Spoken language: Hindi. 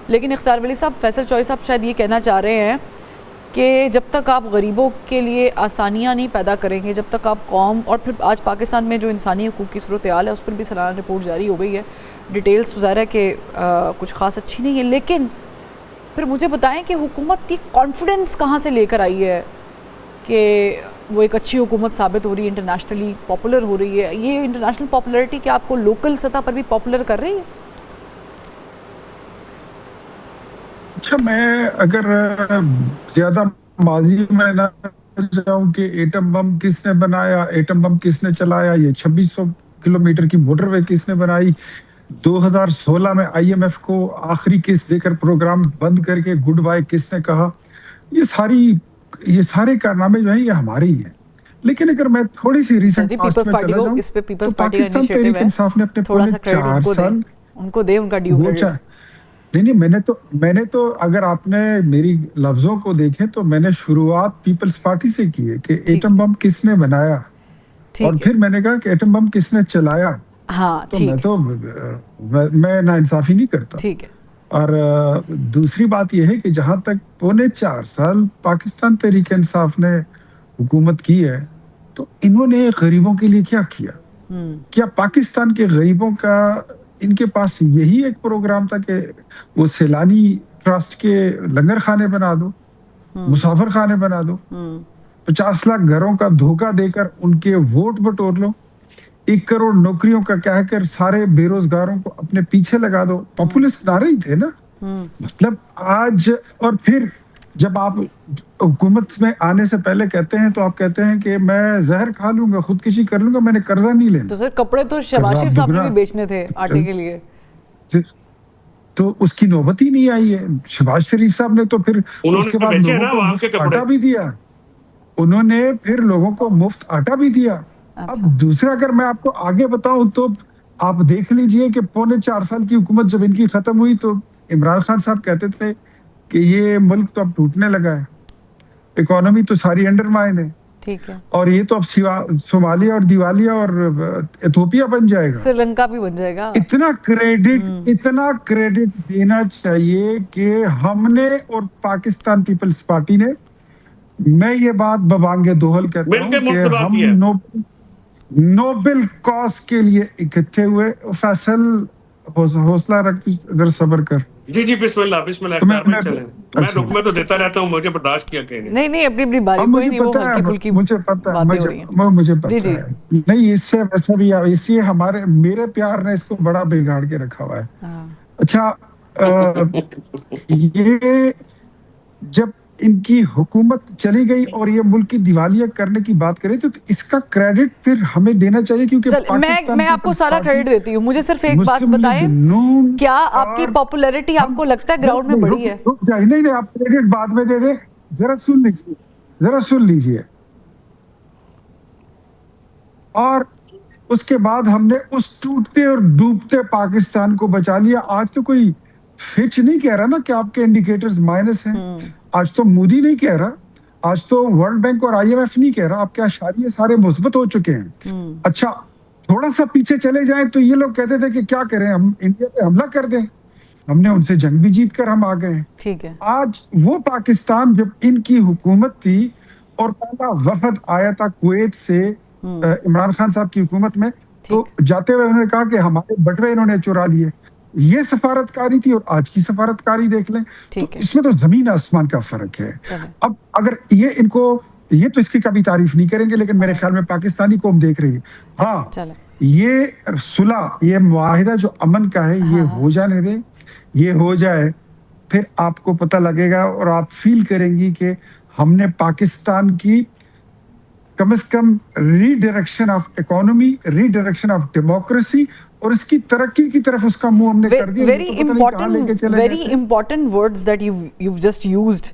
लेकिन इख्तियार वली साहब, फैसल चौधरी साहब शायद ये कहना चाह रहे हैं कि जब तक आप गरीबों के लिए आसानियाँ नहीं पैदा करेंगे, जब तक आप कौम, और फिर आज पाकिस्तान में जो इंसानी हकूक़ की सूरत हाल है उस पर भी सालाना रिपोर्ट जारी हो गई है, डिटेल्स तो ज़ाहिर है कि कुछ ख़ास अच्छी नहीं है, लेकिन फिर मुझे बताएं कि हुकूमत की कॉन्फिडेंस कहाँ से लेकर आई है कि वो एक अच्छी हुकूमत साबित हो रही है, इंटरनेशनली पॉपुलर हो रही है। ये इंटरनेशनल पॉपुलैरिटी क्या आपको लोकल सतह पर भी पॉपुलर कर रही है? अच्छा, मैं अगर ज्यादा माजी में ना जाऊं कि एटम बम किसने बनाया, एटम बम किसने चलाया, ये 2600 किलोमीटर की मोटरवे किसने बनाई, 2016 में आईएमएफ को आखिरी किस देकर प्रोग्राम बंद करके गुड बाय किसने कहा, ये सारे कारनामे जो है ये हमारे ही है। लेकिन अगर मैं थोड़ी सी रिसेंट पास्ट में चला जाऊं तो पाकिस्तान तहरीक इंसाफ ने अपने पौने 4 साल उनको दे उनका ड्यू क्रेडिट। नहीं, मैंने तो अगर आपने मेरी लफ्जों को देखे तो मैंने शुरुआत पीपल्स पार्टी से की है कि एटम बम किसने बनाया, और फिर मैंने कहा कि एटम बम किसने चलाया। हाँ, तो मैं नाइंसाफी नहीं करता। ठीक है। और दूसरी बात यह है कि जहां तक पौने 4 साल पाकिस्तान तहरीक इंसाफ ने हुकूमत की है, तो इन्होंने गरीबों के लिए क्या किया? क्या पाकिस्तान के गरीबों का इनके पास यही एक प्रोग्राम था कि वो सैलानी ट्रस्ट के लंगर खाने बना दो, मुसाफिर खाने बना दो, 50 लाख घरों का धोखा देकर उनके वोट बटोर लो, 1 करोड़ नौकरियों का कहकर सारे बेरोजगारों को अपने पीछे लगा दो। पॉपुलिस्ट नारे ही थे ना। मतलब आज, और फिर जब आप हुकूमत में आने से पहले कहते हैं तो आप कहते हैं कि मैं जहर खा लूंगा, खुदकुशी कर लूंगा, मैंने कर्जा नहीं लेना। तो सर कपड़े तो शहबाज शरीफ साहब ने भी बेचने थे आटे के लिए, तो उसकी नौबत ही नहीं आई है। शहबाज शरीफ साहब ने तो फिर उसके बाद लोगों को मुफ्त आटा भी दिया, उन्होंने फिर लोगों को मुफ्त आटा भी दिया। अब दूसरा अगर मैं आपको आगे बताऊं तो आप देख लीजिए कि पौने 4 साल की हुकूमत जब इनकी खत्म हुई तो इमरान खान साहब कहते थे कि ये मुल्क तो अब टूटने लगा है, इकोनॉमी तो सारी अंडरमाइन है, ठीक है, और ये तो अब सोमालिया और दिवालिया और इथियोपिया बन जाएगा, श्रीलंका भी बन जाएगा। इतना क्रेडिट देना चाहिए कि हमने और पाकिस्तान पीपल्स पार्टी ने, मैं ये बात बबांगे दोहल कहता हूं कि हम नोबेल कॉज के लिए इकट्ठे हुए। फैसल हौसला रख, अगर सब्र कर। जी बिस्मिल्लाह बिस्मिल्लाह। मैं रुकमा तो देता रहता हूँ, मुझे बर्दाश्त किया कहीं नहीं अपनी बारी, मुझे पता है, मुझे पता है। नहीं, इससे वैसे भी इसी मेरे प्यार ने इसको बड़ा बिगाड़ के रखा हुआ है। अच्छा, ये जब इनकी हुकूमत चली गई और ये मुल्क की दिवालिया करने की बात करें तो इसका क्रेडिट फिर हमें देना चाहिए, क्योंकि मैं आपको सारा क्रेडिट देती हूँ। मुझे सिर्फ एक बात बताएं, क्या आपकी पॉपुलैरिटी आपको लगता है ग्राउंड में बढ़ी है? नहीं, आप क्रेडिट बाद में दे दे, जरा सुन लीजिए। और उसके बाद हमने उस टूटते और डूबते पाकिस्तान को बचा लिया। आज तो कोई फिच नहीं कह रहा ना कि आपके इंडिकेटर्स माइनस हैं, आज तो मोदी नहीं कह रहा, आज तो वर्ल्ड बैंक और आईएमएफ नहीं कह रहा, आपके आशारिये सारे मुस्बत हो चुके हैं। अच्छा, थोड़ा सा पीछे चले जाएं तो ये लोग कहते थे कि क्या करें, हम इंडिया पे हमला कर दें, हमने उनसे जंग भी जीत कर हम आ गए। ठीक है, आज वो पाकिस्तान जब इनकी हुकूमत थी और पहला वफद आया था कुवैत से इमरान खान साहब की हुकूमत में, तो जाते हुए उन्होंने कहा कि हमारे बटवे इन्होंने चुरा लिए। ये सफारतकारी थी और आज की सफारतकारी देख लें, तो इसमें तो जमीन आसमान का फर्क है। अब अगर ये तो इसकी कभी तारीफ नहीं करेंगे, लेकिन मेरे ख्याल में पाकिस्तानी कौम देख रही है। हाँ, ये सुलह, ये मुआहिदा जो अमन का है, ये हो जाने दे, ये हो जाए, फिर आपको पता लगेगा और आप फील करेंगी कि हमने पाकिस्तान की कम से कम redirection of economy, redirection of democracy और इसकी तरक्की की तरफ उसका मुंह हमने कर दिया। Very important words that you've just used